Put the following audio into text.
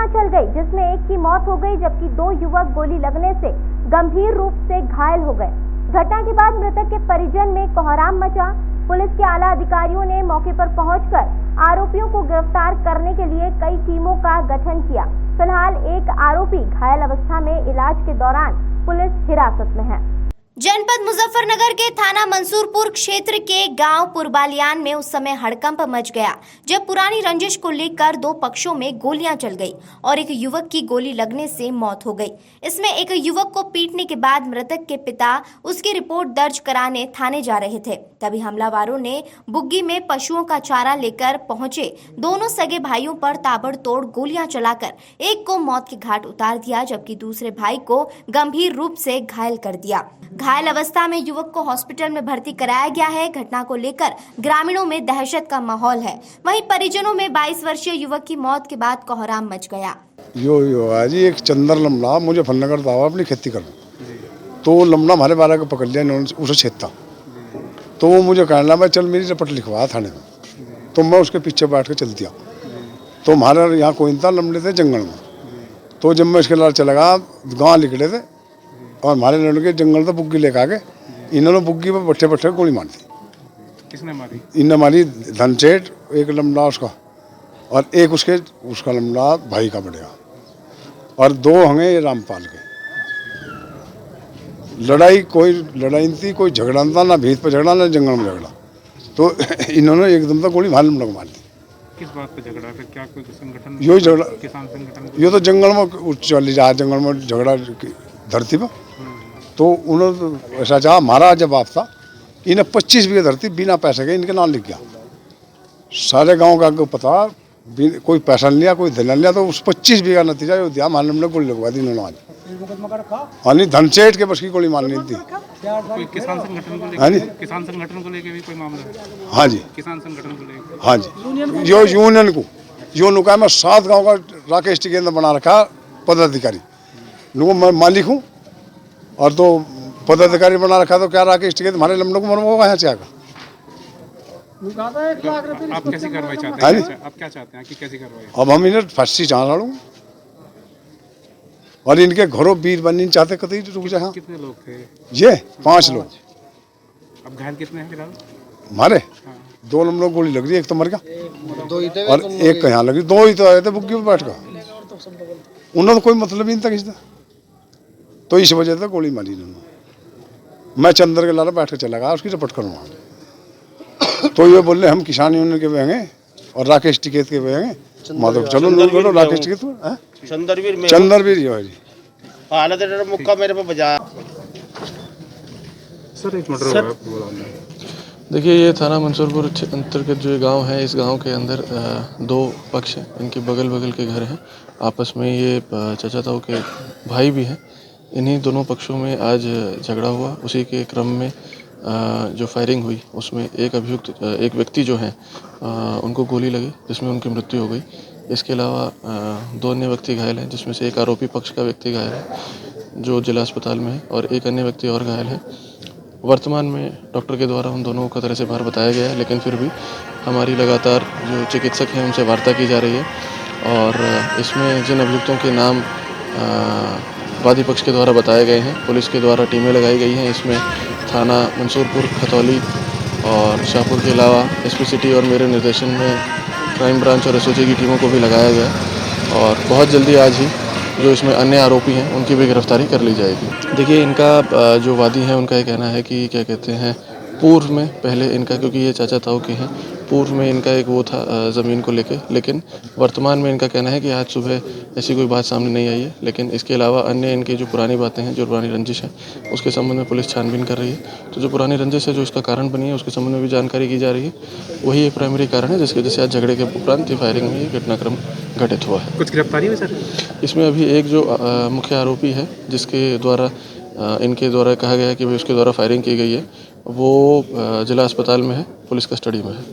गोलियां चल गई, जिसमें एक की मौत हो गई जबकि 2 युवक गोली लगने से गंभीर रूप से घायल हो गए। घटना के बाद मृतक के परिजन में कोहराम मचा। पुलिस के आला अधिकारियों ने मौके पर पहुंचकर आरोपियों को गिरफ्तार करने के लिए कई टीमों का गठन किया। फिलहाल एक आरोपी घायल अवस्था में इलाज के दौरान पुलिस हिरासत में है। जनपद मुजफ्फरनगर के थाना मंसूरपुर क्षेत्र के गांव पुरबालियान में उस समय हड़कंप मच गया जब पुरानी रंजिश को लेकर 2 पक्षों में गोलियां चल गई और एक युवक की गोली लगने से मौत हो गई। इसमें एक युवक को पीटने के बाद मृतक के पिता उसकी रिपोर्ट दर्ज कराने थाने जा रहे थे। तभी हमलावरों ने बुग्गी में पशुओं का चारा लेकर पहुंचे दोनों सगे भाइयों पर ताबड़तोड़ गोलियां चलाकर एक को मौत के घाट उतार दिया जबकि दूसरे भाई को गंभीर रूप से घायल कर दिया। घायल अवस्था में युवक को हॉस्पिटल में भर्ती कराया गया है। घटना को लेकर ग्रामीणों में दहशत का माहौल है। वहीं परिजनों में 22 वर्षीय युवक की मौत के बाद कोहराम मच गया। यो जी एक चंदर लम्बा मुझे फन्नगर था अपनी खेती कर, तो लम्बा हमारे बारह को पकड़ लिया इन्होंने, उसे छेदता तो वो मुझे कहने लगा चल मेरी रिपोर्ट लिखवा थाने में, तो मैं उसके पीछे बैठ के चल दिया। तो हमारे यहाँ कोई था लम्बे थे जंगल में, तो जब मैं उसके लाल चला गया गाँव निकले थे और हमारे लड़के जंगल से बुग्गी लेकर आ गए। इन्होंने बुग्गी पर बट्ठे बट्ठे गोली मार दी। किसने मारी? इन्होंने मारी धनसेठ एक लम्बा उसका और एक उसका लम्बा भाई का बढ़िया और 2 हंगे ये रामपाल के। कोई लड़ाई नहीं थी, कोई झगड़ा नहीं था, ना भीत पर झगड़ा ना जंगल में झगड़ा। तो इन्होंने एकदम से गोली भाल लम्बा को मार दी। किस बात पे झगड़ा? फिर क्या कोई संगठन? यो झगड़ा किसान संगठन? यो तो जंगल में चली जा, जंगल में झगड़ा धरती पर। तो उन्होंने ऐसा चाहा, हमारा जब बाप था इन्हें 25 बीघा धरती बिना पैसे के इनके नाम लिख गया। सारे गांव का आपको पता, कोई पैसा नहीं लिया, कोई धन लिया, तो उस 25 बीघा नतीजा यो दिया। मान हमने गोली लगवा दी इन्होंने आज। हाँ नहीं, धनसेठ के बस की गोली मारनी थी। कोई किसान संगठन को लेकर? किसान संगठन को लेकर भी कोई मामला है? हाँ जी, किसान संगठन को लेकर। हाँ जी, यो यूनियन को नुका मैं 7 गाँव का राकेश टिकेंद्र बना रखा पदाधिकारी। नुको मैं मालिक हूँ और तो पदाधिकारी बना रखा, तो क्या राकेश टिकेंद्र हमारे लम्बे को मरवा कहाँ से आएगा? आप कैसी कार्रवाई चाहते हैं? आप क्या चाहते हैं कि कैसी कार्रवाई? अब हम इन्हें फांसी चाह रहा और इनके घरों वीर बननी चाहते कतई रुक जाए। कितने लोग थे ये? 5 लोग। अब घायल कितने हैं फिलहाल? हमारे 2 लोग गोली लग रही है, एक तो मर गया और एक यहाँ लगी। 2 ही तो आए थे बुग्गी में बैठ कर, उन्होंने कोई मतलब ही नहीं था किसी, तो इस वजह से गोली मारी इन्होंने। मैं चंदर के लाला बैठ कर चला गया उसकी रिपोर्ट करूँगा। तो ये बोले हम किसान यूनियन के हुए हैं और राकेश टिकैत के हुए हैं। माधव चलो बोलो राकेश टिकैत चंदरवीर जो है जी। हालत मुक्का मेरे पे बजा। सर एक मिनट, देखिए ये थाना मंसूरपुर अंतर्गत जो गांव है, इस गांव के अंदर 2 पक्ष हैं, इनके बगल बगल के घर हैं। आपस में ये चाचा ताऊ के भाई भी हैं। इन्हीं दोनों पक्षों में आज झगड़ा हुआ। उसी के क्रम में जो फायरिंग हुई उसमें एक व्यक्ति जो हैं उनको गोली लगी जिसमें उनकी मृत्यु हो गई। इसके अलावा 2 अन्य व्यक्ति घायल हैं, जिसमें से एक आरोपी पक्ष का व्यक्ति घायल है जो जिला अस्पताल में है और एक अन्य व्यक्ति और घायल है। वर्तमान में डॉक्टर के द्वारा उन दोनों को तरह से बाहर बताया गया है, लेकिन फिर भी हमारी लगातार जो चिकित्सक हैं उनसे वार्ता की जा रही है और इसमें जिन अभियुक्तों के नाम वादी पक्ष के द्वारा बताए गए हैं, पुलिस के द्वारा टीमें लगाई गई हैं। इसमें थाना मंसूरपुर, खतौली और शाहपुर के अलावा एसपी सिटी और मेरे निर्देशन में क्राइम ब्रांच और एसओजी की टीमों को भी लगाया गया और बहुत जल्दी आज ही जो इसमें अन्य आरोपी हैं उनकी भी गिरफ्तारी कर ली जाएगी। देखिए इनका जो वादी है उनका ये कहना है कि क्या कहते हैं, पूर्व में पहले इनका, क्योंकि ये चाचा ताऊ के हैं, पूर्व में इनका एक वो था ज़मीन को लेके, लेकिन वर्तमान में इनका कहना है कि आज सुबह ऐसी कोई बात सामने नहीं आई है। लेकिन इसके अलावा अन्य इनकी जो पुरानी बातें हैं, जो पुरानी रंजिश है, उसके संबंध में पुलिस छानबीन कर रही है। तो जो पुरानी रंजिश है जो इसका कारण बनी है उसके संबंध में भी जानकारी की जा रही है। वही एक प्राइमरी कारण है जिसकी वजह से आज झगड़े के उपरांत फायरिंग में ये घटनाक्रम घटित हुआ है। कुछ गिरफ्तारी हुई सर? इसमें अभी एक जो मुख्य आरोपी है जिसके द्वारा इनके द्वारा कहा गया है कि भाई उसके द्वारा फायरिंग की गई है, वो जिला अस्पताल में है, पुलिस कस्टडी में है।